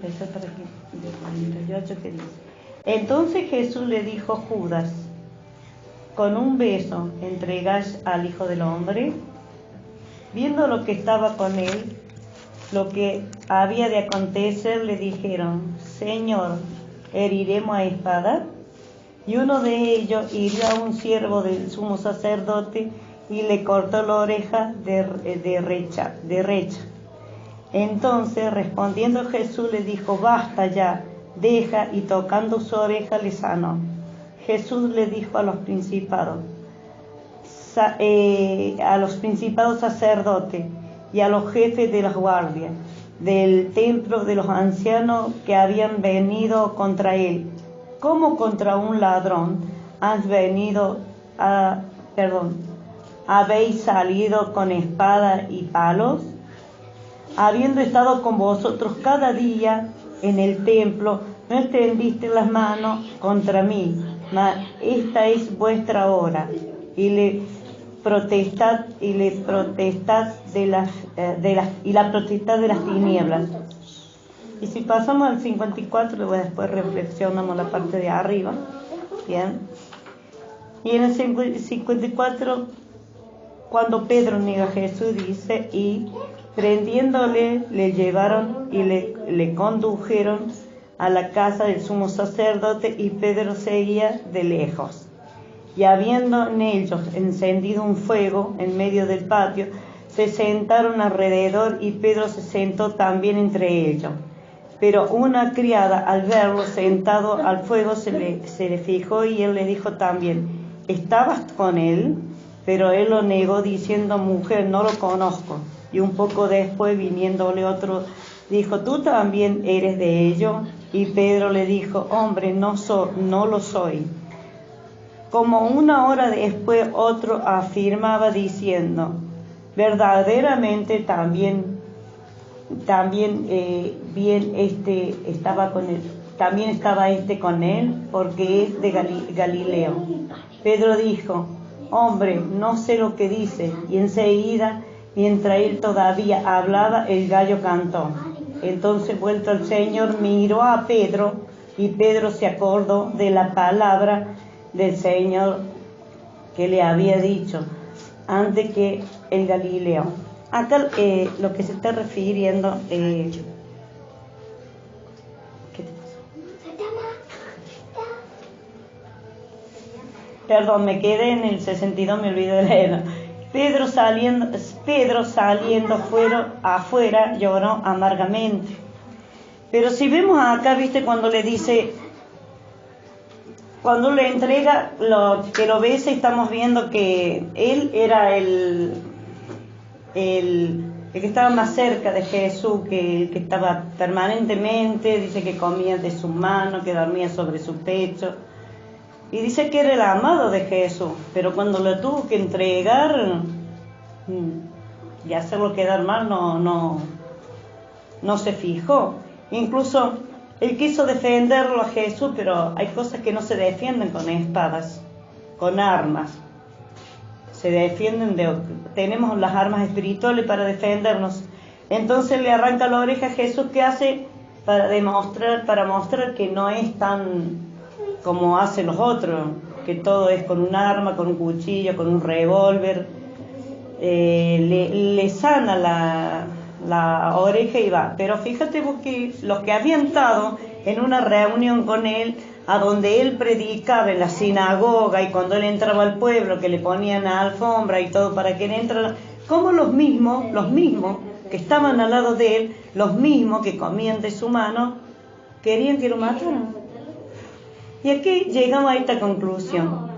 empezar para aquí, de 48 que dice. Entonces Jesús le dijo a Judas, ¿con un beso entregas al Hijo del Hombre? Viendo lo que estaba con él, lo que había de acontecer, le dijeron, Señor, ¿heriremos a espada? Y uno de ellos hirió a un siervo del sumo sacerdote y le cortó la oreja derecha. Entonces, respondiendo Jesús, le dijo, basta ya, deja, y tocando su oreja le sanó. Jesús le dijo a los principados sacerdotes y a los jefes de las guardias del templo, de los ancianos que habían venido contra él, ¿cómo contra un ladrón habéis salido con espada y palos? Habiendo estado con vosotros cada día en el templo, no extendiste las manos contra mí, mas esta es vuestra hora, y la protestad de las tinieblas. Y si pasamos al 54, luego después reflexionamos la parte de arriba, bien. Y en el 54, cuando Pedro niega a Jesús, dice, y prendiéndole, le llevaron y le condujeron a la casa del sumo sacerdote, y Pedro seguía de lejos. Y habiendo en ellos encendido un fuego en medio del patio, se sentaron alrededor, y Pedro se sentó también entre ellos. Pero una criada, al verlo sentado al fuego, se le fijó, y él le dijo también, ¿estabas con él? Pero él lo negó, diciendo, mujer, no lo conozco. Y un poco después, viniéndole otro, dijo, ¿tú también eres de ellos? Y Pedro le dijo, hombre, no lo soy. Como una hora después, otro afirmaba diciendo, verdaderamente también estaba con él, también estaba con él, porque es de Galileo. Pedro dijo, hombre, no sé lo que dice. Y enseguida, mientras él todavía hablaba, el gallo cantó. Entonces, vuelto el Señor, miró a Pedro, y Pedro se acordó de la palabra del Señor que le había dicho antes que el Galileo. Acá lo que se está refiriendo, ¿qué te pasó? Perdón, me quedé en el 62, me olvidé de leer. Pedro saliendo afuera lloró amargamente. Pero si vemos acá, viste, cuando le dice, cuando le entrega, que lo besa, estamos viendo que él era el que estaba más cerca de Jesús, que estaba permanentemente, dice que comía de su mano, que dormía sobre su pecho, y dice que era el amado de Jesús, pero cuando lo tuvo que entregar y hacerlo quedar mal, no se fijó. Incluso él quiso defenderlo a Jesús, pero hay cosas que no se defienden con espadas, con armas. Se defienden tenemos las armas espirituales para defendernos. Entonces le arranca la oreja a Jesús. ¿Qué hace? Para mostrar que no es tan como hacen los otros, que todo es con un arma, con un cuchillo, con un revólver. Le sana la oreja y va. Pero fíjate vos que los que habían estado en una reunión con él, a donde él predicaba en la sinagoga, y cuando él entraba al pueblo, que le ponían a alfombra y todo para que él entrara, como los mismos que estaban al lado de él, los mismos que comían de su mano, querían que lo mataran. Y aquí llegamos a esta conclusión,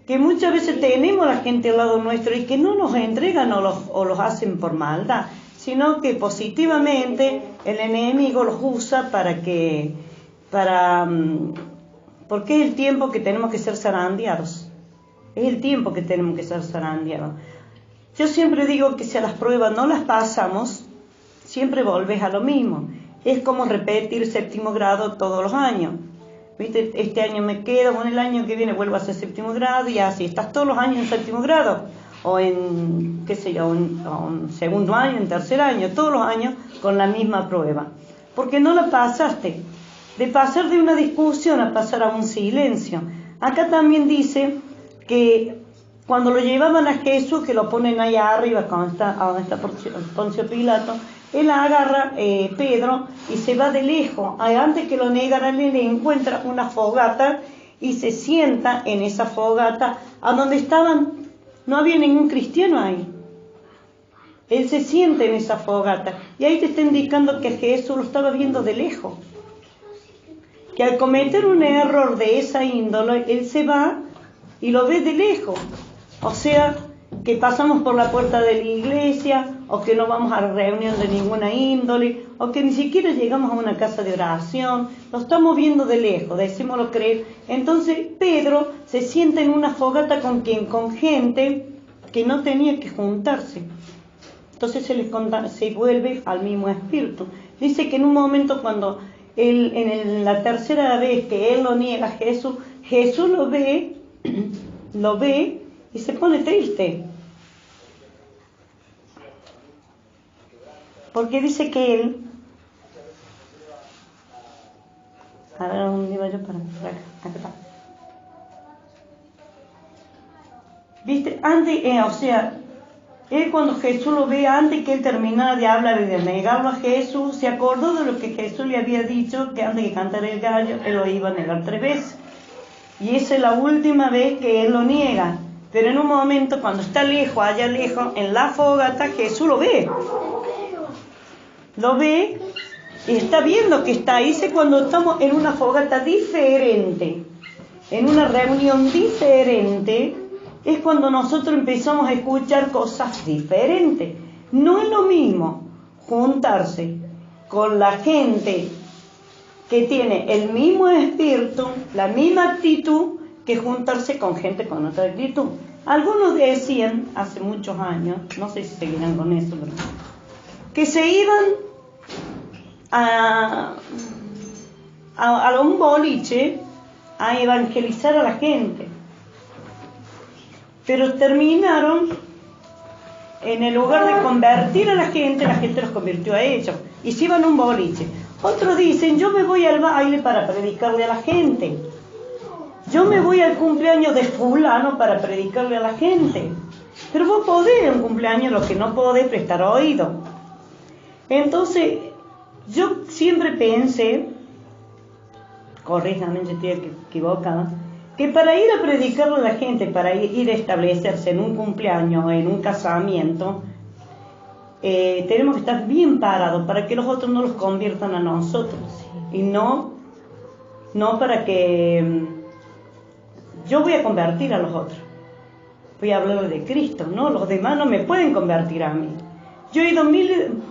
que muchas veces tenemos a la gente al lado nuestro y que no nos entregan o los hacen por maldad, sino que positivamente el enemigo los usa porque es el tiempo que tenemos que ser zarandeados. Es el tiempo que tenemos que ser zarandeados. Yo siempre digo que si a las pruebas no las pasamos, siempre volves a lo mismo. Es como repetir 7º grado todos los años. ¿Viste? Este año me quedo, bueno, el año que viene vuelvo a hacer 7º grado, y así estás todos los años en 7º grado, o en, qué sé yo, en 2º año, en 3er año, todos los años con la misma prueba. porque no la pasaste. De pasar de una discusión a pasar a un silencio. Acá también dice que cuando lo llevaban a Jesús, que lo ponen ahí arriba, donde está Poncio Pilato, él agarra Pedro y se va de lejos. Antes que lo negaran, él encuentra una fogata y se sienta en esa fogata, a donde estaban, no había ningún cristiano ahí. Él se sienta en esa fogata y ahí te está indicando que Jesús lo estaba viendo de lejos. Que al cometer un error de esa índole, él se va y lo ve de lejos. O sea, que pasamos por la puerta de la iglesia, o que no vamos a la reunión de ninguna índole, o que ni siquiera llegamos a una casa de oración, lo estamos viendo de lejos, decímoslo creer. Entonces Pedro se sienta en una fogata con gente que no tenía que juntarse. Entonces se vuelve al mismo espíritu. Dice que en un momento cuando la tercera vez que él lo niega a Jesús, Jesús lo ve y se pone triste. Porque dice que él... A ver, ¿dónde iba yo para acá? ¿Viste? Antes, él cuando Jesús lo ve, antes que él terminara de hablar y de negarlo a Jesús, se acordó de lo que Jesús le había dicho, que antes de cantar el gallo, él lo iba a negar 3 veces. Y esa es la última vez que él lo niega. Pero en un momento, cuando está lejos, allá lejos, en la fogata, Jesús lo ve. Lo ve y está viendo que está ahí. Es cuando estamos en una fogata diferente, en una reunión diferente, es cuando nosotros empezamos a escuchar cosas diferentes. No es lo mismo juntarse con la gente que tiene el mismo espíritu, la misma actitud, que juntarse con gente con otra actitud. Algunos decían, hace muchos años, no sé si seguirán con eso, pero que se iban a un boliche a evangelizar a la gente. Pero terminaron, en el lugar de convertir a la gente los convirtió a ellos. Y se iban a un boliche. Otros dicen, yo me voy al baile para predicarle a la gente. Yo me voy al cumpleaños de fulano para predicarle a la gente. Pero vos podés en un cumpleaños, lo que no podés prestar oído. Entonces, yo siempre pensé, corríjame si estoy equivocada, que para ir a predicarle a la gente, para ir a establecerse en un cumpleaños, en un casamiento, tenemos que estar bien parados para que los otros no los conviertan a nosotros. Y no para que yo voy a convertir a los otros. Voy a hablar de Cristo, ¿no? Los demás no me pueden convertir a mí. Yo he ido 1000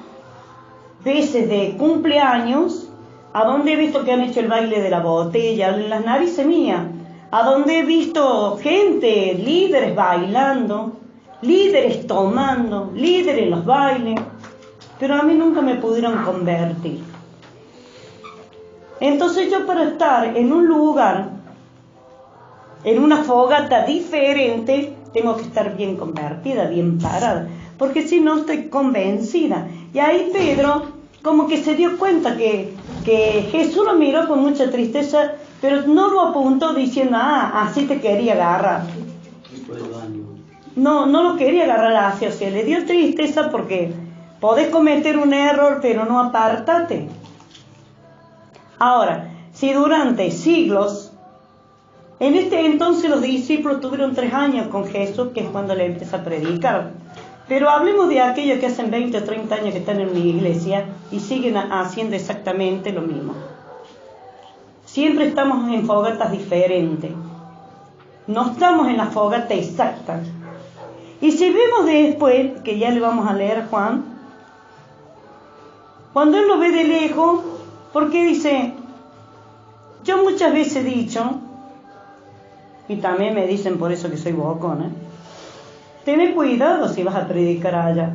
veces de cumpleaños a donde he visto que han hecho el baile de la botella, en las narices mías, a donde he visto gente, líderes bailando, líderes tomando, líderes en los bailes, pero a mí nunca me pudieron convertir. Entonces yo, para estar en un lugar, en una fogata diferente, tengo que estar bien convertida, bien parada, porque si no estoy convencida. Y ahí Pedro como que se dio cuenta que Jesús lo miró con mucha tristeza, pero no lo apuntó diciendo, así te quería agarrar. No lo quería agarrar así, o sea, le dio tristeza porque podés cometer un error, pero no apártate. Ahora, si durante siglos, en este entonces los discípulos tuvieron 3 años con Jesús, que es cuando le empieza a predicar. Pero hablemos de aquellos que hacen 20 o 30 años que están en una iglesia y siguen haciendo exactamente lo mismo. Siempre estamos en fogatas diferentes. No estamos en la fogata exacta. Y si vemos después, que ya le vamos a leer a Juan, cuando él lo ve de lejos, porque dice, yo muchas veces he dicho, y también me dicen por eso que soy bocona, ten cuidado si vas a predicar allá.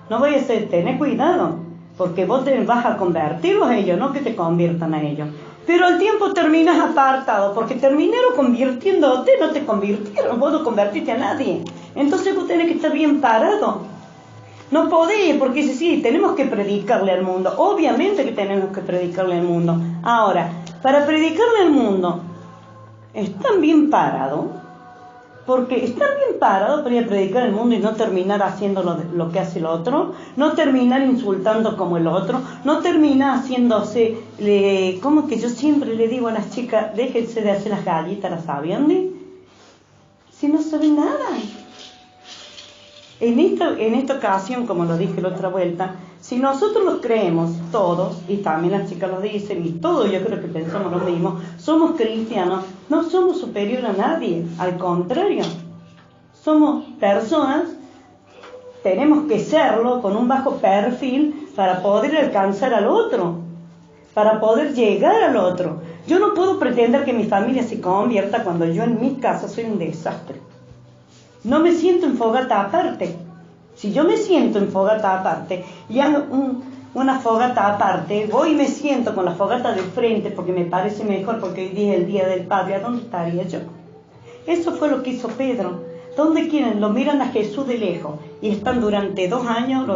No vaya a ser, ten cuidado, porque vos te vas a convertirlos a ellos, no que te conviertan a ellos. Pero al tiempo terminas apartado, porque terminaron convirtiéndote, no te convirtieron, vos no convertiste a nadie. Entonces vos tenés que estar bien parado. No podés, porque dice, sí, tenemos que predicarle al mundo. Obviamente que tenemos que predicarle al mundo. Ahora, para predicarle al mundo, ¿están bien parados? Porque están bien parados para ir a predicar al mundo y no terminar haciendo lo que hace el otro, no terminar insultando como el otro, no terminar haciéndose, como que yo siempre le digo a las chicas, déjense de hacer las galletas, ¿las saben? Si no saben nada. En esta ocasión, como lo dije la otra vuelta, si nosotros los creemos todos, y también las chicas lo dicen, y todos yo creo que pensamos lo mismo, somos cristianos, no somos superiores a nadie, al contrario, somos personas, tenemos que serlo con un bajo perfil para poder alcanzar al otro, para poder llegar al otro. Yo no puedo pretender que mi familia se convierta cuando yo en mi casa soy un desastre. No me siento en fogata aparte. Si yo me siento en fogata aparte y hago una fogata aparte, voy y me siento con la fogata de frente porque me parece mejor, porque hoy día es el Día del Padre, ¿a dónde estaría yo? Eso fue lo que hizo Pedro. ¿Dónde quieren? Lo miran a Jesús de lejos y están durante 2 años,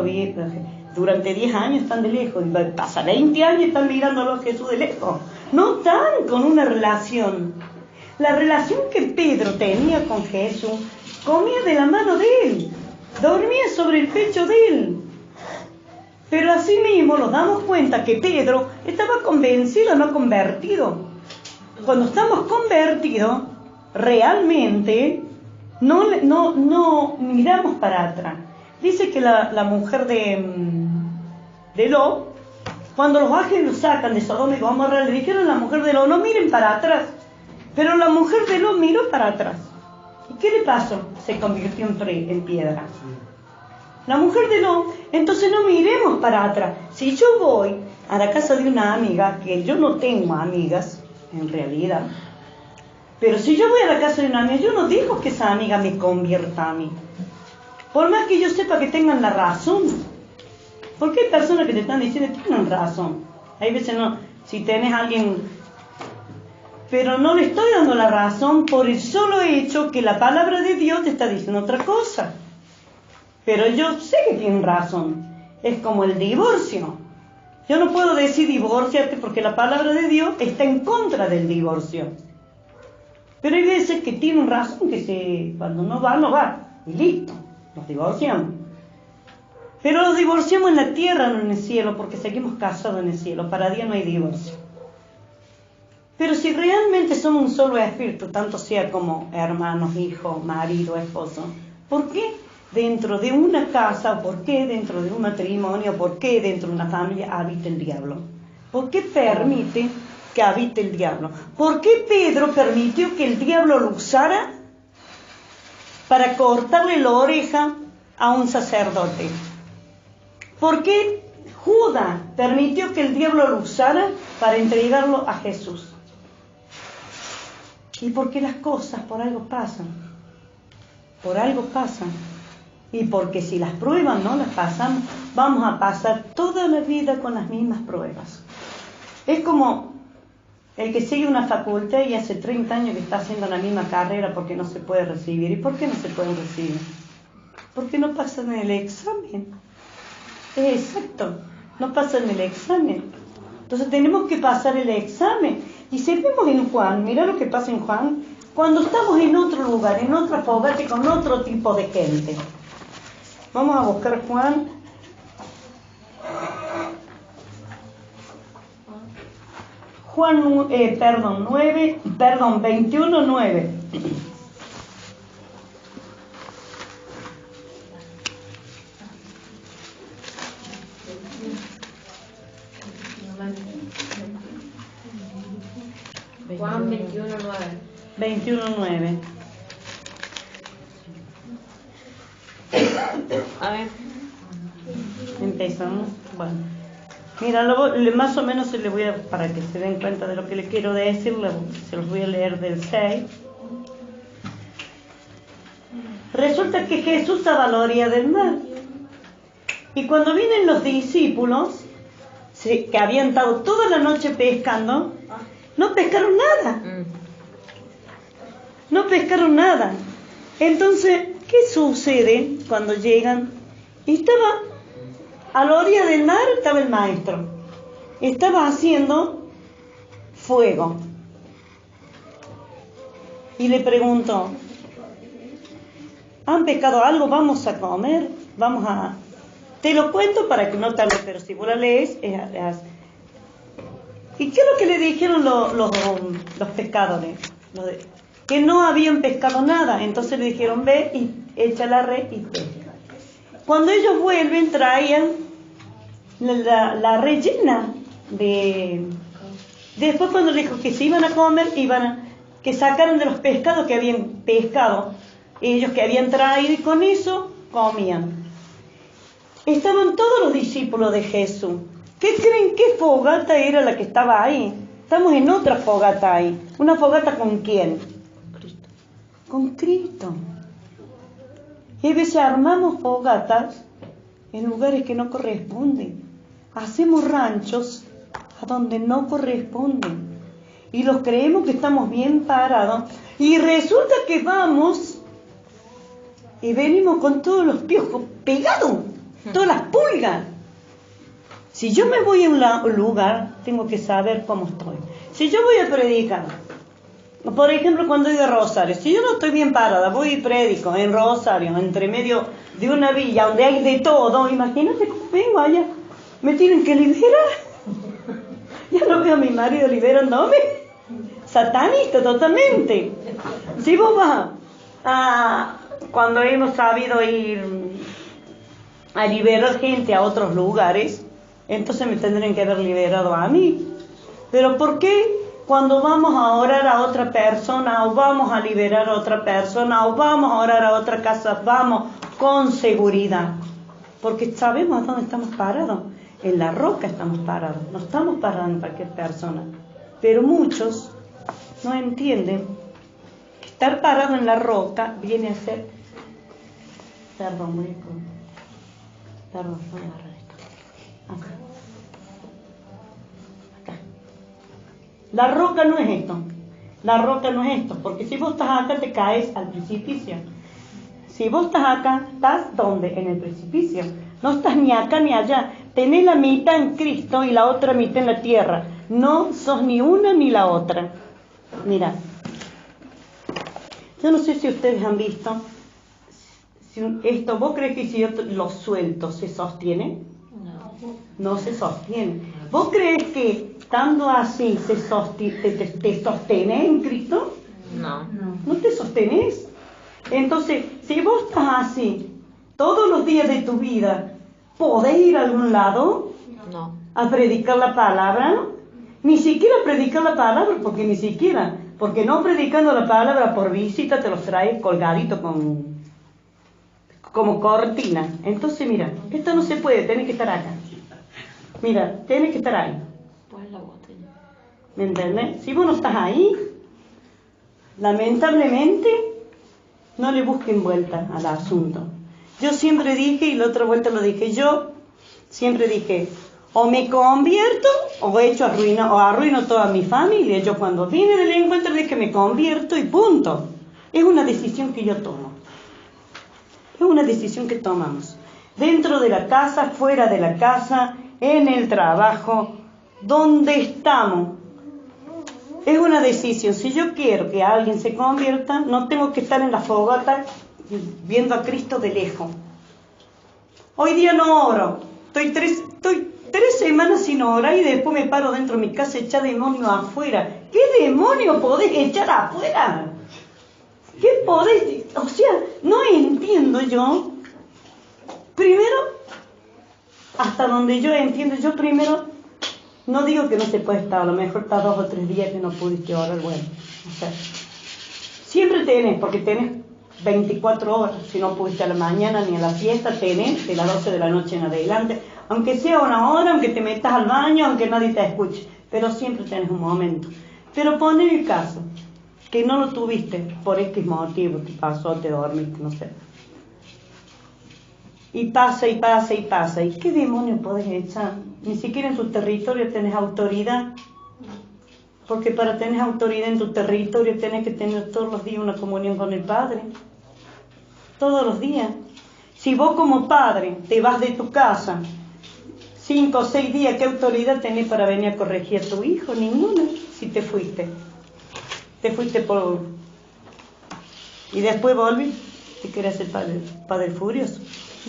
durante 10 años están de lejos, y pasa 20 años y están mirándolo a Jesús de lejos. No están con una relación. La relación que Pedro tenía con Jesús, comía de la mano de él, dormía sobre el pecho de él. Pero así mismo nos damos cuenta que Pedro estaba convencido, no convertido. Cuando estamos convertidos, realmente no miramos para atrás. Dice que la mujer de Lot, cuando los ángeles los sacan de Sodoma y Gomorra, le dijeron a la mujer de Lot, no miren para atrás. Pero la mujer de Lot miró para atrás. ¿Y qué le pasó? Se convirtió en piedra. La mujer de Lot, entonces no miremos para atrás. Si yo voy a la casa de una amiga, que yo no tengo amigas, en realidad, pero si yo voy a la casa de una amiga, yo no digo que esa amiga me convierta a mí. Por más que yo sepa que tengan la razón. Porque hay personas que te están diciendo que tienen razón. Hay veces no, si tenés a alguien... Pero no le estoy dando la razón por el solo hecho que la palabra de Dios te está diciendo otra cosa. Pero yo sé que tienen razón. Es como el divorcio. Yo no puedo decir divórciate porque la palabra de Dios está en contra del divorcio. Pero hay veces que tienen razón, que cuando no va. Y listo, nos divorciamos. Pero nos divorciamos en la tierra, no en el cielo, porque seguimos casados en el cielo. Para Dios no hay divorcio. Pero si realmente somos un solo espíritu, tanto sea como hermanos, hijos, marido, esposo, ¿por qué dentro de una casa, por qué dentro de un matrimonio, por qué dentro de una familia habita el diablo? ¿Por qué permite que habite el diablo? ¿Por qué Pedro permitió que el diablo lo usara para cortarle la oreja a un sacerdote? ¿Por qué Judas permitió que el diablo lo usara para entregarlo a Jesús? Y porque las cosas por algo pasan. Por algo pasan. Y porque si las pruebas no las pasamos, vamos a pasar toda la vida con las mismas pruebas. Es como el que sigue una facultad y hace 30 años que está haciendo la misma carrera porque no se puede recibir. ¿Y por qué no se pueden recibir? Porque no pasan en el examen. Es exacto, no pasan el examen. Entonces tenemos que pasar el examen. Y si vemos en Juan, mira lo que pasa en Juan, cuando estamos en otro lugar, en otra fogata, con otro tipo de gente. Vamos a buscar Juan. Juan, 21:9. Juan 21:9. 21:9. A ver. Empezamos. Bueno. Mira, más o menos le voy a, para que se den cuenta de lo que le quiero decir, se los voy a leer del 6. Resulta que Jesús estaba a la orilla del mar. Y cuando vienen los discípulos, que habían estado toda la noche pescando, no pescaron nada. No pescaron nada. Entonces, ¿qué sucede cuando llegan Y estaba a la orilla del mar, estaba el maestro. Estaba haciendo fuego. Y le preguntó, ¿han pescado algo? ¿Vamos a comer? Vamos a... Te lo cuento para que no tarde, pero si vos la lees, es... ¿Y qué es lo que le dijeron los pescadores? Que no habían pescado nada. Entonces le dijeron, ve y echa la red y pesca. Cuando ellos vuelven, traían la red llena de... Después cuando le dijo que se iban a comer, que sacaron de los pescados que habían pescado, ellos que habían traído, y con eso comían. Estaban todos los discípulos de Jesús. ¿Qué creen? ¿Qué fogata era la que estaba ahí? Estamos en otra fogata ahí. ¿Una fogata con quién? Cristo. Con Cristo. Y a veces armamos fogatas en lugares que no corresponden. Hacemos ranchos a donde no corresponden. Y los creemos que estamos bien parados. Y resulta que vamos y venimos con todos los piojos pegados, todas las pulgas. Si yo me voy a un lugar, tengo que saber cómo estoy. Si yo voy a predicar, por ejemplo, cuando voy de Rosario, si yo no estoy bien parada, voy y predico en Rosario, entre medio de una villa donde hay de todo, imagínate cómo vengo allá, me tienen que liberar. Ya no veo a mi marido liberándome. Satanista totalmente. Si vos vas cuando hemos sabido ir a liberar gente a otros lugares, entonces me tendrían que haber liberado a mí. Pero ¿por qué cuando vamos a orar a otra persona, o vamos a liberar a otra persona, o vamos a orar a otra casa, vamos con seguridad? Porque sabemos dónde estamos parados. En la roca estamos parados, no estamos parados en cualquier persona. Pero muchos no entienden que estar parado en la roca viene a ser... Perdón, voy a agarrar esto. Acá. La roca no es esto. La roca no es esto, porque si vos estás acá te caes al precipicio. Si vos estás acá, ¿estás dónde? En el precipicio. No estás ni acá ni allá. Tenés la mitad en Cristo y la otra mitad en la tierra. No sos ni una ni la otra. Mira, yo no sé si ustedes han visto esto. ¿Vos crees que si yo lo suelto se sostiene? No se sostiene. ¿Vos crees que estando así te sostenés en Cristo? No te sostenés. Entonces, si vos estás así todos los días de tu vida, ¿podés ir a algún lado? No. ¿A predicar la palabra? Ni siquiera predicar la palabra, porque no predicando la palabra por visita te los trae colgadito como cortina. Entonces mira, esto no se puede, tenés que estar acá. Mira, tenés que estar ahí. Pues la botella. ¿Me entiendes? Si vos no estás ahí, lamentablemente no le busquen vuelta al asunto. Yo siempre dije, y la otra vuelta lo dije yo, siempre dije, o me convierto o arruino toda mi familia. Yo cuando vine del encuentro dije me convierto y punto. Es una decisión que yo tomo. Es una decisión que tomamos. Dentro de la casa, fuera de la casa, en el trabajo, donde estamos. Es una decisión. Si yo quiero que alguien se convierta, no tengo que estar en la fogata viendo a Cristo de lejos. Hoy día no oro. Estoy 3 semanas sin orar y después me paro dentro de mi casa y echar demonios afuera. ¿Qué demonio podés echar afuera? ¿Qué podés? O sea, no entiendo yo. Primero, hasta donde yo entiendo, yo primero, no digo que no se puede estar, a lo mejor está 2 o 3 días que no pudiste orar, bueno. O sea, siempre tenés, porque tenés 24 horas, si no pudiste a la mañana ni a la fiesta, tenés de las 12 de la noche en adelante, aunque sea una hora, aunque te metas al baño, aunque nadie te escuche, pero siempre tenés un momento. Pero pon el caso, que no lo tuviste por X motivo, te pasó, te dormiste, no sé. Y pasa y pasa y pasa, ¿y qué demonio podés echar? Ni siquiera en tu territorio tenés autoridad, porque para tener autoridad en tu territorio tenés que tener todos los días una comunión con el Padre. Todos los días. Si vos como padre te vas de tu casa 5 o 6 días, ¿qué autoridad tenés para venir a corregir a tu hijo? Ninguna, si te fuiste. Te fuiste por... Y después volví, te querés ser padre furioso.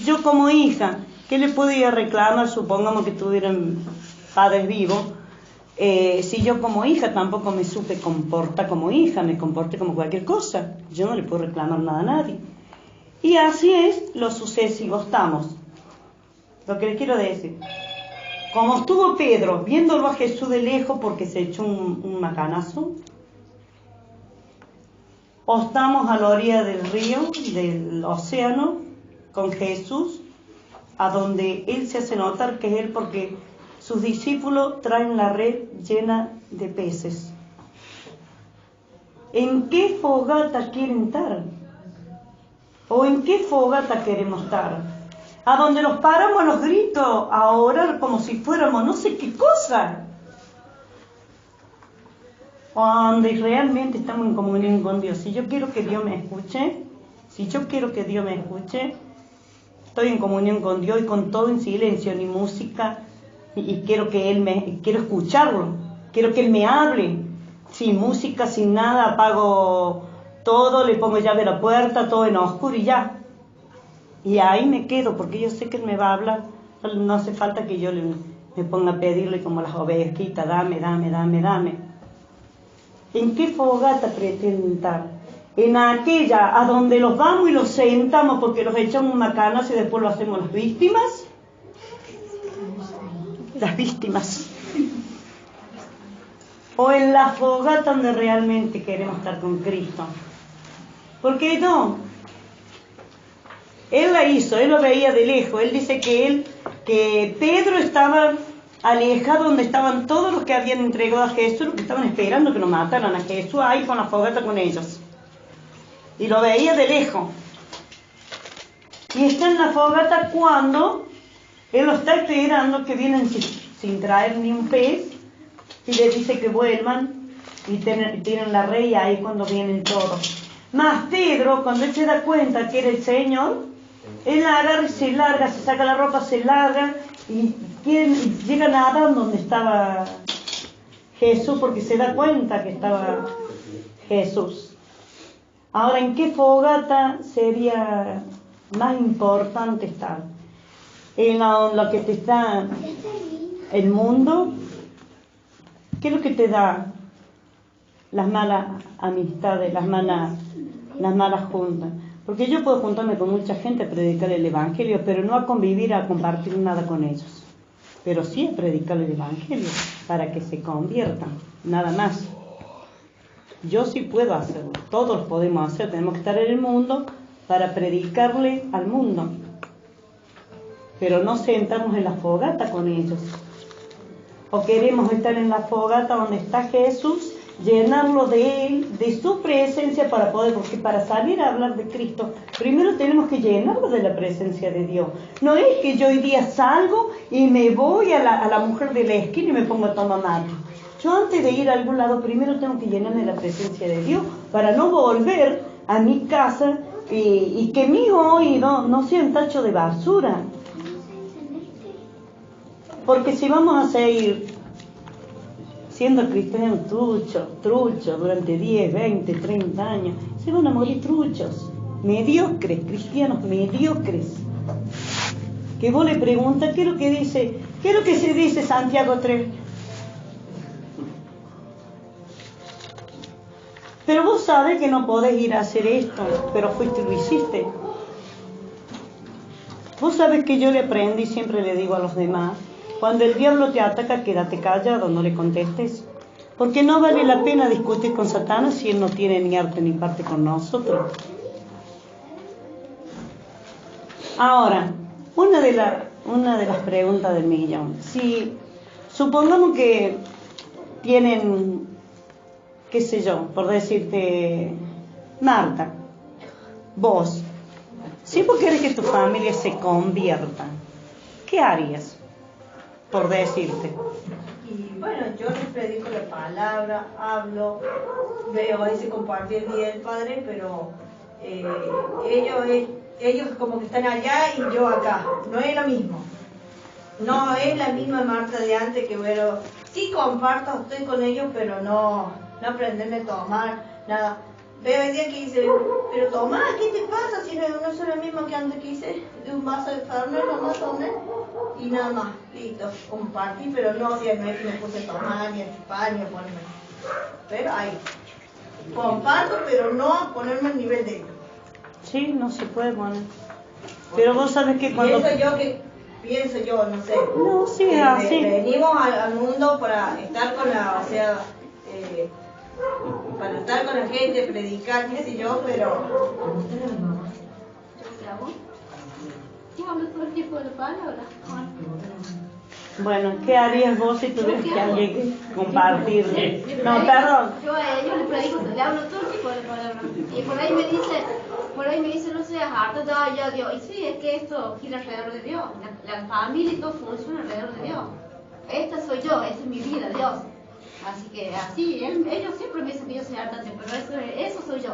Yo como hija, ¿qué le podía reclamar? Supongamos que tuvieran padres vivos. Si yo como hija tampoco me supe comportar como hija, me comporté como cualquier cosa, yo no le puedo reclamar nada a nadie. Y así es lo sucesivo, estamos. Lo que les quiero decir, como estuvo Pedro viéndolo a Jesús de lejos porque se echó un macanazo, o estamos a la orilla del río, del océano, con Jesús, a donde Él se hace notar que es Él, porque sus discípulos traen la red llena de peces. ¿En qué fogata quieren estar? ¿O en qué fogata queremos estar? A donde nos paramos a los gritos, a orar como si fuéramos no sé qué cosa. O donde realmente estamos en comunión con Dios. Si yo quiero que Dios me escuche, estoy en comunión con Dios y con todo en silencio, ni música, y quiero quiero escucharlo, quiero que Él me hable, sin música, sin nada, apago todo, le pongo llave a la puerta, todo en oscuro y ya. Y ahí me quedo, porque yo sé que Él me va a hablar, no hace falta que yo me ponga a pedirle como las ovejitas, dame. ¿En qué fogata pretenden estar? En aquella a donde los vamos y los sentamos porque los echamos un macanazo y después lo hacemos las víctimas. Las víctimas. O en la fogata donde realmente queremos estar con Cristo. ¿Por qué no? Él la hizo, él lo veía de lejos. Él dice que Pedro estaba alejado donde estaban todos los que habían entregado a Jesús, los que estaban esperando que lo mataran a Jesús, ahí con la fogata con ellos. Y lo veía de lejos. Y está en la fogata cuando él lo está esperando, que vienen sin traer ni un pez, y le dice que vuelvan y tienen la red, y ahí cuando vienen todos. Más Pedro, cuando él se da cuenta que era el Señor, él agarra y se larga, se saca la ropa, se larga y llega nadando donde estaba Jesús, porque se da cuenta que estaba Jesús. Ahora, ¿en qué fogata sería más importante estar? En lo que te está el mundo. ¿Qué es lo que te da las malas amistades, las malas juntas? Porque yo puedo juntarme con mucha gente a predicar el Evangelio, pero no a convivir, a compartir nada con ellos. Pero sí a predicar el Evangelio, para que se conviertan, nada más. Yo sí puedo hacerlo, todos lo podemos hacer, tenemos que estar en el mundo para predicarle al mundo. Pero no sentarnos en la fogata con ellos. O queremos estar en la fogata donde está Jesús, llenarlo de Él, de su presencia para poder, porque para salir a hablar de Cristo, primero tenemos que llenarlo de la presencia de Dios. No es que yo hoy día salgo y me voy a la mujer de la esquina y me pongo a tomar mate. Yo antes de ir a algún lado, primero tengo que llenarme de la presencia de Dios, para no volver a mi casa y que mi oído no sea un tacho de basura. Porque si vamos a seguir siendo cristianos truchos durante 10, 20, 30 años, se van a morir truchos, mediocres, cristianos mediocres. Que vos le preguntas, ¿qué es lo que se dice Santiago 3? Pero vos sabés que no podés ir a hacer esto, pero fuiste y lo hiciste. Vos sabés que yo le aprendí y siempre le digo a los demás, cuando el diablo te ataca, quédate callado, no le contestes. Porque no vale la pena discutir con Satanás si él no tiene ni arte ni parte con nosotros. Ahora, una de las preguntas del millón. Si supongamos que tienen, qué sé yo, por decirte, Marta, vos, si vos querés que tu familia se convierta, ¿qué harías? Por decirte. Y bueno, yo les predico la palabra, hablo, veo ese compartir el día del Padre, pero ellos ellos como que están allá y yo acá. No es lo mismo. No es la misma Marta de antes que bueno, sí comparto, estoy con ellos, pero no aprenderme a tomar, nada. Veo el día que dice, pero toma, ¿qué te pasa? Si no soy la misma que antes que hice, de un vaso de Fernet, nomás tomé, y nada más, listo, compartí, pero no, o sea, no es que me puse a tomar, ni a chupar, ni a ponerme. Pero ahí, comparto, pero no a ponerme al nivel de ellos. Sí, no se puede poner. Pero vos sabes que cuando... Pienso yo, no sé. No, sí, es así. Venimos al mundo para estar con la, o sea, para estar con la gente, predicar, qué sé yo, pero... ¿Tú hablas todo el tiempo de palabra? Bueno, ¿qué harías vos si tuvieras que alguien compartirle? No, perdón. Yo a ellos les predico, le hablo todo el tiempo de palabra. Y por ahí me dice, no seas harta, ya Dios. Y sí, es que esto gira alrededor de Dios. La familia y todo funciona alrededor de Dios. Esta soy yo, esta es mi vida, Dios. Así que así, ellos siempre me dicen que yo soy harta, pero eso soy yo.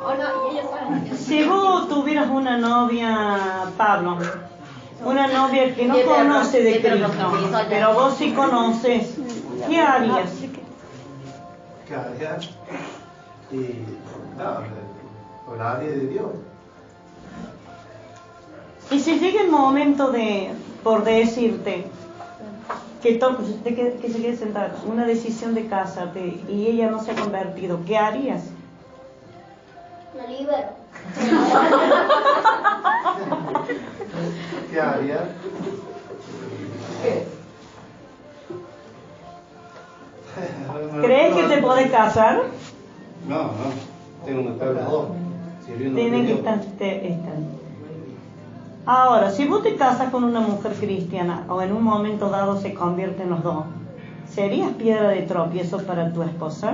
¿O no? Y ellos saben que yo soy Si vos tuvieras una novia, Pablo, una novia que no conoce de Cristo, pero vos sí conoces, ¿qué harías? ¿Qué haría? Y nada, hablaría de Dios. Y si llega el momento por decirte, que se quede sentada, una decisión de casarte y ella no se ha convertido, ¿qué harías? La libero. ¿Qué haría? ¿Crees que te puede casar? No, tengo que estar los dos. Tienen que estar. Ahora, si vos te casas con una mujer cristiana o en un momento dado se convierten los dos, ¿serías piedra de tropiezo para tu esposa?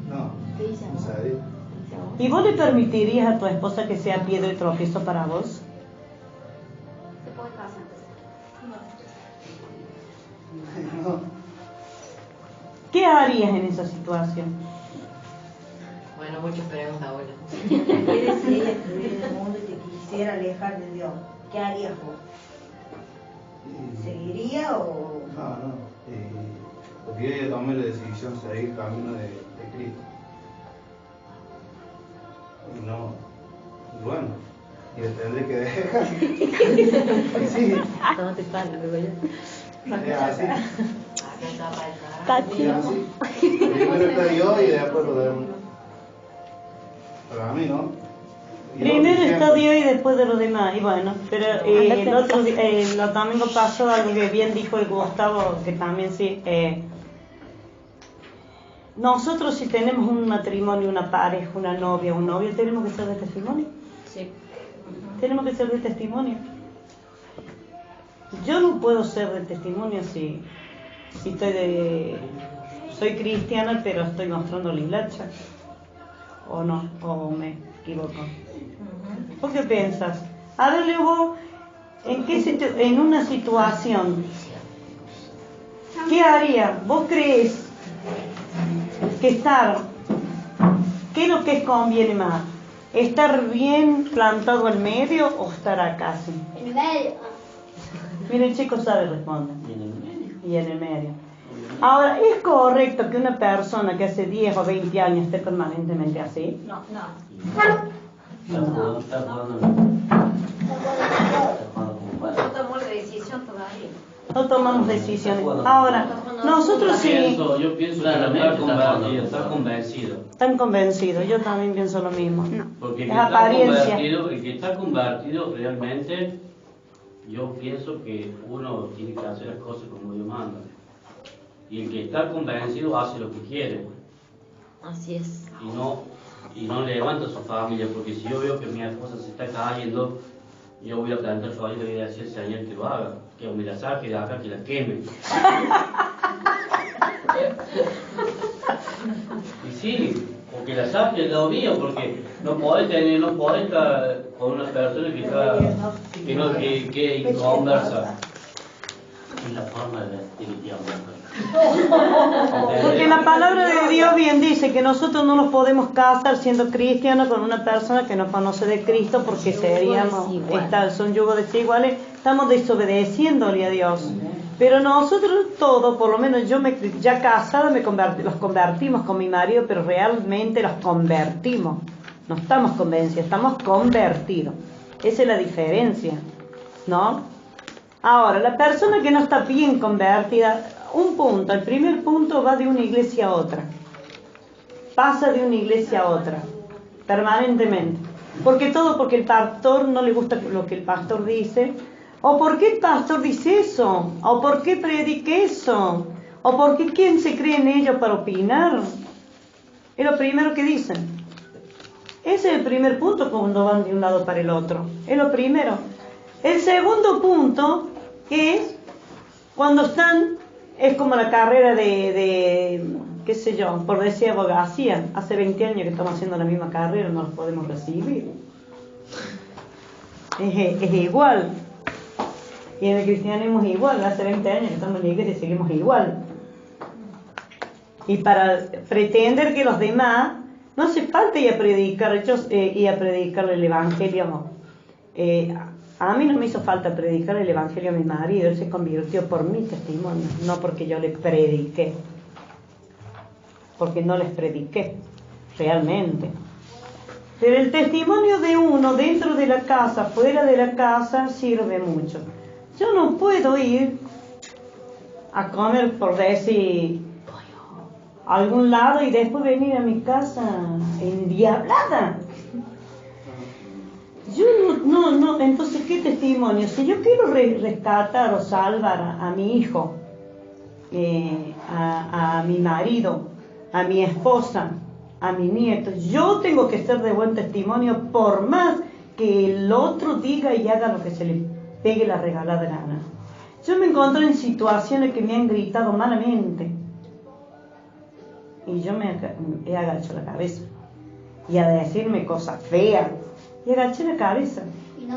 No, no sabía. ¿Y vos le permitirías a tu esposa que sea piedra de tropiezo para vos? Se puede casar. No. ¿Qué harías en esa situación? Bueno, muchas preguntas, abuela. ¿Quieres si ella estuviera en el mundo y te quisiera alejar de Dios? ¿Qué harías vos? ¿Seguiría o...? No. Porque ella tomé la decisión de seguir el camino de Cristo. Y no, y bueno, y le tendré que dejar. Y sí, No te falta, pero ya. es así. Acá está para el carajo. Es así. Primero está Dios y después lo demás. Para mí, ¿no? Y Primero otro está siempre. Dios y después de los demás, y bueno, pero el domingo pasó algo que bien dijo el Gustavo, que también sí, nosotros si tenemos un matrimonio, una pareja, una novia, un novio, tenemos que ser de testimonio. Sí. Tenemos que ser de testimonio. Yo no puedo ser de testimonio si soy cristiana, pero estoy mostrando la hilacha. ¿O no? ¿O me equivoco? ¿Vos qué piensas? A ver, Leo, vos, en una situación, ¿qué harías? ¿Vos crees que qué es lo que conviene más? ¿Estar bien plantado al medio o estar acá así? En el medio. Mira, el chico sabe responder. Y en el medio. Ahora, ¿es correcto que una persona que hace 10 o 20 años esté permanentemente así? No. No tomó la decisión todavía. No tomamos decisiones. Ahora, nosotros sí Yo pienso que está convencido. están convencidos. Yo también pienso lo mismo. Porque el Es que, apariencia. el que está convertido realmente, yo pienso que uno tiene que hacer las cosas como Dios manda. Y el que está convencido hace lo que quiere. Así es. Y no levanta a su familia, porque si yo veo que mi esposa se está cayendo, yo voy a plantar su y le voy a decir al Señor que lo haga, que me la saque de acá, que la queme. Y sí, o que la saque del lado mío, porque no podés estar con una persona que es inconversa. forma de vestir el diablo. Porque la palabra de Dios bien dice que nosotros no nos podemos casar siendo cristianos con una persona que no conoce de Cristo, porque seríamos, son yugos desiguales, estamos desobedeciéndole a Dios. Pero nosotros todos, por lo menos yo ya casada los convertimos con mi marido, pero realmente los convertimos. No estamos convencidos, estamos convertidos. Esa es la diferencia, ¿no? Ahora, la persona que no está bien convertida, el primer punto va de una iglesia a otra. Pasa de una iglesia a otra, permanentemente. Porque el pastor no le gusta lo que el pastor dice, o porque el pastor dice eso, o porque predique eso, o porque quién se cree en ello para opinar. Es lo primero que dicen. Ese es el primer punto cuando van de un lado para el otro. Es lo primero. El segundo punto es cuando están, es como la carrera de qué sé yo, por decir abogacía. Hace 20 años que estamos haciendo la misma carrera, no los podemos recibir. Es igual. Y en el cristianismo es igual. Hace 20 años que estamos en la iglesia y seguimos igual. Y para pretender que los demás, no hace falta ir a predicar, el evangelio. A mí no me hizo falta predicar el evangelio a mi marido, él se convirtió por mi testimonio, no porque yo le prediqué, porque no les prediqué realmente. Pero el testimonio de uno dentro de la casa, fuera de la casa, sirve mucho. Yo no puedo ir a comer, por decir, a algún lado y después venir a mi casa endiablada. Yo no, entonces, ¿qué testimonio? Si yo quiero rescatar o salvar a mi hijo, a mi marido, a mi esposa, a mi nieto, yo tengo que ser de buen testimonio por más que el otro diga y haga lo que se le pegue la regalada gana. Yo me encontré en situaciones que me han gritado malamente y yo me he agachado la cabeza y a decirme cosas feas y agaché la cabeza.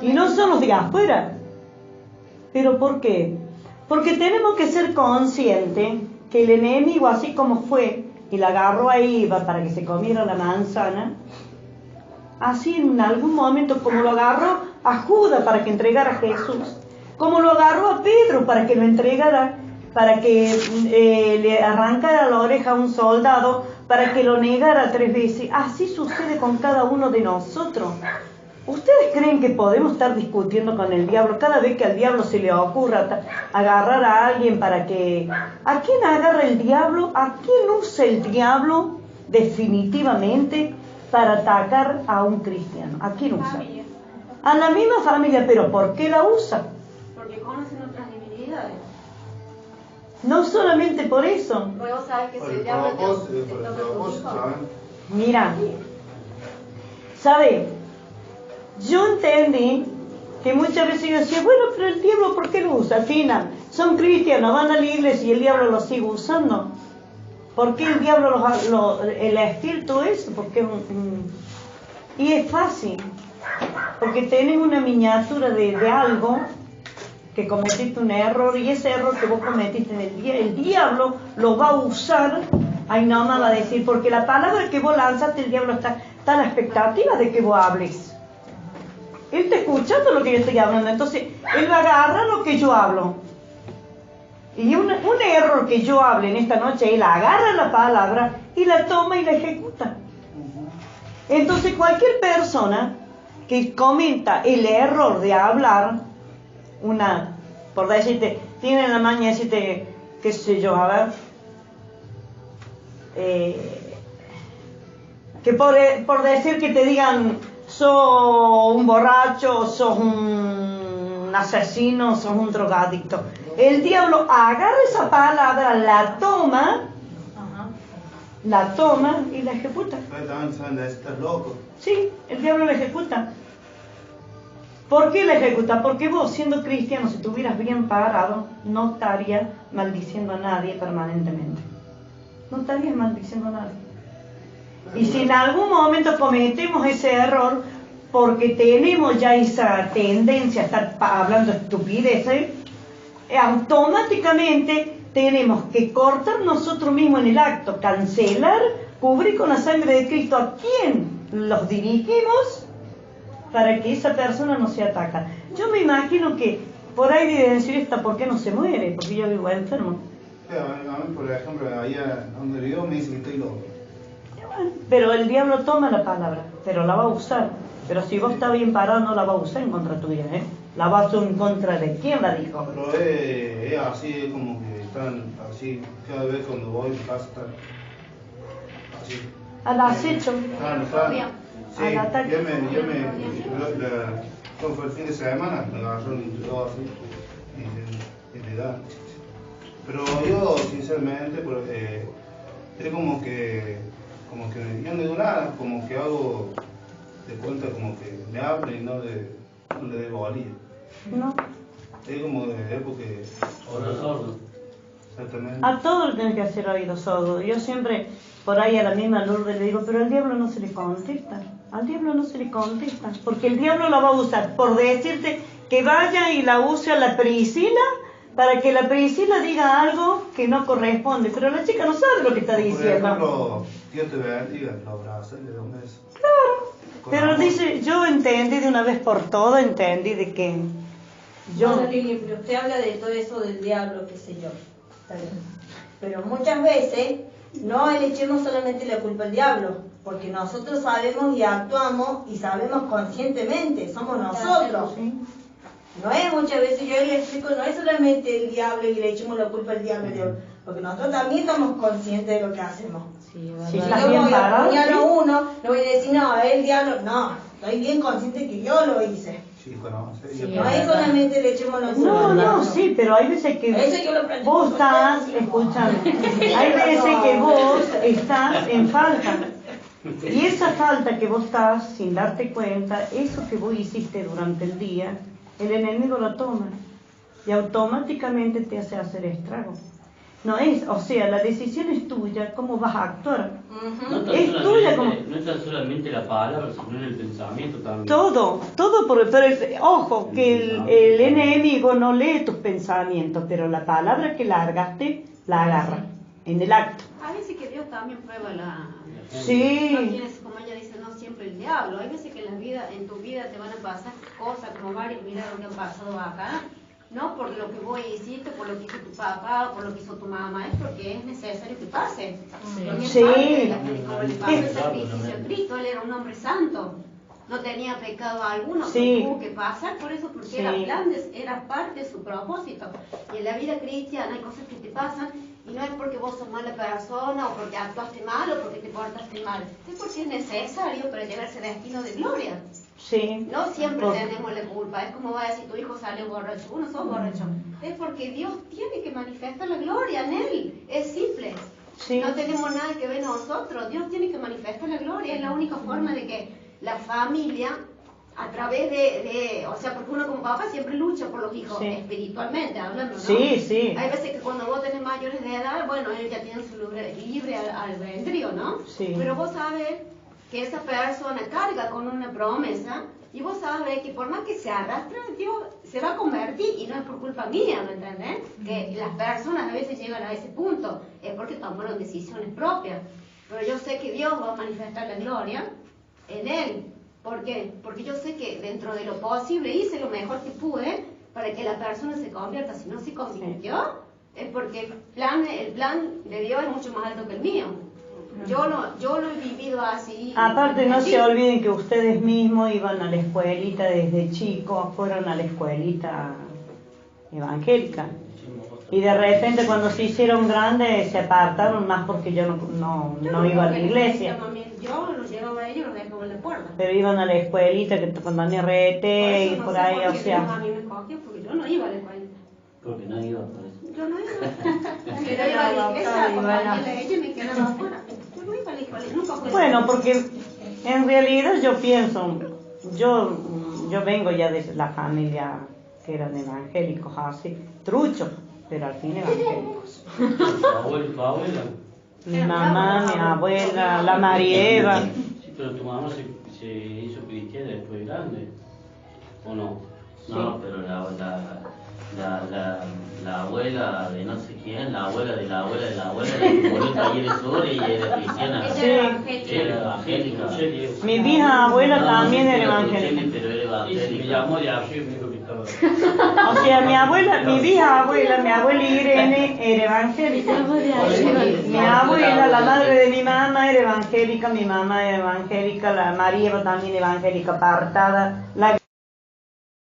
Y no son los de afuera. ¿Pero por qué? Porque tenemos que ser conscientes que el enemigo, así como fue y la agarró a Eva para que se comiera la manzana, así en algún momento como lo agarró a Judas para que entregara a Jesús, como lo agarró a Pedro para que lo entregara, para que le arrancara la oreja a un soldado, para que lo negara 3 veces, así sucede con cada uno de nosotros. ¿Ustedes creen que podemos estar discutiendo con el diablo cada vez que al diablo se le ocurra agarrar a alguien para que... ¿A quién agarra el diablo? ¿A quién usa el diablo definitivamente para atacar a un cristiano? ¿A quién usa? Familia. A la misma familia, pero ¿por qué la usa? Porque conocen otras divinidades. No solamente por eso. Luego sabes que Por si el el diablo te propósito, toca tu hijo. ¿saben? Mira, ¿sabe? Yo entendí que muchas veces yo decía, bueno, pero el diablo, ¿por qué lo usa? Al final, son cristianos, van a la iglesia y el diablo los sigue usando. ¿Por qué el diablo el espíritu es? Porque y es fácil, porque tenés una miniatura de algo que cometiste un error, y ese error que vos cometiste en el diablo lo va a usar, ahí nomás va a decir, porque la palabra que vos lanzaste, el diablo está a la expectativa de que vos hables. Él está escuchando lo que yo estoy hablando, entonces él va a agarrar lo que yo hablo. Y un error que yo hable en esta noche, él agarra la palabra y la toma y la ejecuta. Entonces cualquier persona que comenta el error de hablar, por decirte, tiene la maña de decirte, qué sé yo, a ver, que por decir que te digan, sos un borracho, sos un asesino, sos un drogadicto. El diablo agarra esa palabra, la toma y la ejecuta. Ustedes también saben de estar locos. Sí, el diablo la ejecuta. ¿Por qué la ejecuta? Porque vos, siendo cristiano, si estuvieras bien parado, no estarías maldiciendo a nadie permanentemente. No estarías maldiciendo a nadie. Y si en algún momento cometemos ese error, porque tenemos ya esa tendencia a estar hablando estupideces, automáticamente tenemos que cortar nosotros mismos en el acto, cancelar, cubrir con la sangre de Cristo a quién los dirigimos para que esa persona no se ataca. Yo me imagino que por ahí debe decir esta, ¿por qué no se muere? Porque yo vivo enfermo. A mí, por ejemplo, allá donde vivo me dicen que estoy loco. Pero el diablo toma la palabra, pero la va a usar. Pero si vos estás bien parado, no la va a usar en contra tuya, ¿eh? La va a usar en contra de quién la dijo. Pero es así, es como que están así, cada vez cuando voy a mi casa están así. Al acecho. Sí, Al ataque. ¿Cómo fue el fin de semana? Me agarraron y todo así, y le dan. Pero yo, sinceramente, es como que yo no digo nada, como que hago de cuenta como que me hablo y no le debo valía. No. Es como de época. Oído sordo. Exactamente. A todo le tienes que hacer oído sordo. Yo siempre, por ahí a la misma Lourdes le digo, pero al diablo no se le contesta. Al diablo no se le contesta. Porque el diablo la va a usar por decirte que vaya y la use a la Priscila para que la Priscila diga algo que no corresponde. Pero la chica no sabe lo que está Por diciendo. ejemplo, Dios te bendiga, lo abraza y le da un beso. Claro. Con Pero amor. dice, yo entendí de una vez por todas, entendí de que yo... Bueno, Lili, pero usted habla de todo eso del diablo, qué sé yo. Está bien. Pero muchas veces no le echemos solamente la culpa al diablo, porque nosotros sabemos y actuamos y sabemos conscientemente, somos nosotros. Sí. No es muchas veces, yo le explico, no es solamente el diablo y le echemos la culpa al diablo, porque nosotros también estamos conscientes de lo que hacemos. Sí, Si ¿estás yo bien voy a parado? apuñalar a ¿Sí? uno, no voy a decir, no, es el diablo, no, estoy bien consciente que yo lo hice. Sí, conoce. Sí, No es solamente le echemos la culpa No, al diablo. no, sí, pero hay veces Eso que yo lo aprendí vos con estás ustedes. escuchando, hay veces que vos estás en falta. Y esa falta que vos estás sin darte cuenta, eso que vos hiciste durante el día, el enemigo lo toma y automáticamente te hace hacer estrago. No es, o sea, la decisión es tuya, cómo vas a actuar. No tan Es tuya como... no es tan solamente la palabra, sino en el pensamiento también. Todo, ojo, que el enemigo no lee tus pensamientos, pero la palabra que largaste, la agarra en el acto. A veces que Dios también prueba la... Sí. No tienes, como ella dice, no siempre el diablo. Hay veces que en tu vida te van a pasar cosas como varios milagros que han pasado acá. No por lo que vos hiciste, por lo que hizo tu papá o por lo que hizo tu mamá, es porque es necesario que pase. Porque es Sí. parte de como le pasó el sacrificio a Cristo, él era un hombre santo. No tenía pecado alguno, Sí. tuvo que pasar por eso, porque Sí. era parte de su propósito. Y en la vida cristiana hay cosas que te pasan y no es porque vos sos mala persona o porque actuaste mal o porque te portaste mal. Es porque es necesario para llegar a ese destino de gloria. Sí. No siempre Por- tenemos la culpa. Es como va a decir tu hijo salió borracho. Vos no sos borracho. Es porque Dios tiene que manifestar la gloria en él. Es simple. Sí. No tenemos nada que ver nosotros. Dios tiene que manifestar la gloria. Es la única forma de que la familia, a través o sea, porque uno como papá siempre lucha por los hijos, Sí. espiritualmente hablando, ¿no? Sí, sí. Hay veces que cuando vos tenés mayores de edad, bueno, ellos ya tienen su libre albedrío, ¿no? Sí. Pero vos sabés que esa persona carga con una promesa y vos sabés que por más que se arrastre, Dios se va a convertir y no es por culpa mía, ¿me entendés? Que las personas a veces llegan a ese punto, es porque tomaron decisiones propias. Pero yo sé que Dios va a manifestar la gloria en él. ¿Por qué? Porque yo sé que dentro de lo posible hice lo mejor que pude para que la persona se convierta. Si no se convirtió, es porque el plan de Dios es mucho más alto que el mío. Yo lo he vivido así. Aparte no se olviden que ustedes mismos iban a la escuelita desde chicos, fueron a la escuelita evangélica. Y de repente cuando se hicieron grandes se apartaron más porque yo no iba a la iglesia. Yo los llevaba a ellos, los dejaba en la puerta. Pero iban a la escuelita que con Dani Rete y por ahí, o Dios a sea. mí me escogió, porque yo no iba a la escuela. Porque no iba por eso. Yo no iba. Yo iba a la iglesia, acompañarla a ella y me quedaba afuera. Yo no iba a la escuela, nunca fui. Bueno, porque en realidad yo pienso, yo vengo ya de la familia que eran evangélicos así, truchos, pero al fin evangélicos. ¿Tu abuelo y tu abuela? Mi mamá, mi abuela, la Marieva. Sí, pero tu mamá se hizo cristiana después de grande. ¿O no? Sí. No, pero la abuela de no sé quién, la abuela de la abuela de la abuela, que murió en Talleres Sur y era cristiana. Ella Sí. era evangélica. Era evangélica. Mi vieja abuela No, también no sé era si evangélica. pero era Y si me evangélica. llamó de arriba, me dijo que estaba. O sea, mi vieja abuela, mi abuela Irene era evangélica. Mi abuela, la madre de mi mamá, era evangélica, mi mamá era evangélica, la María también evangélica, apartada. La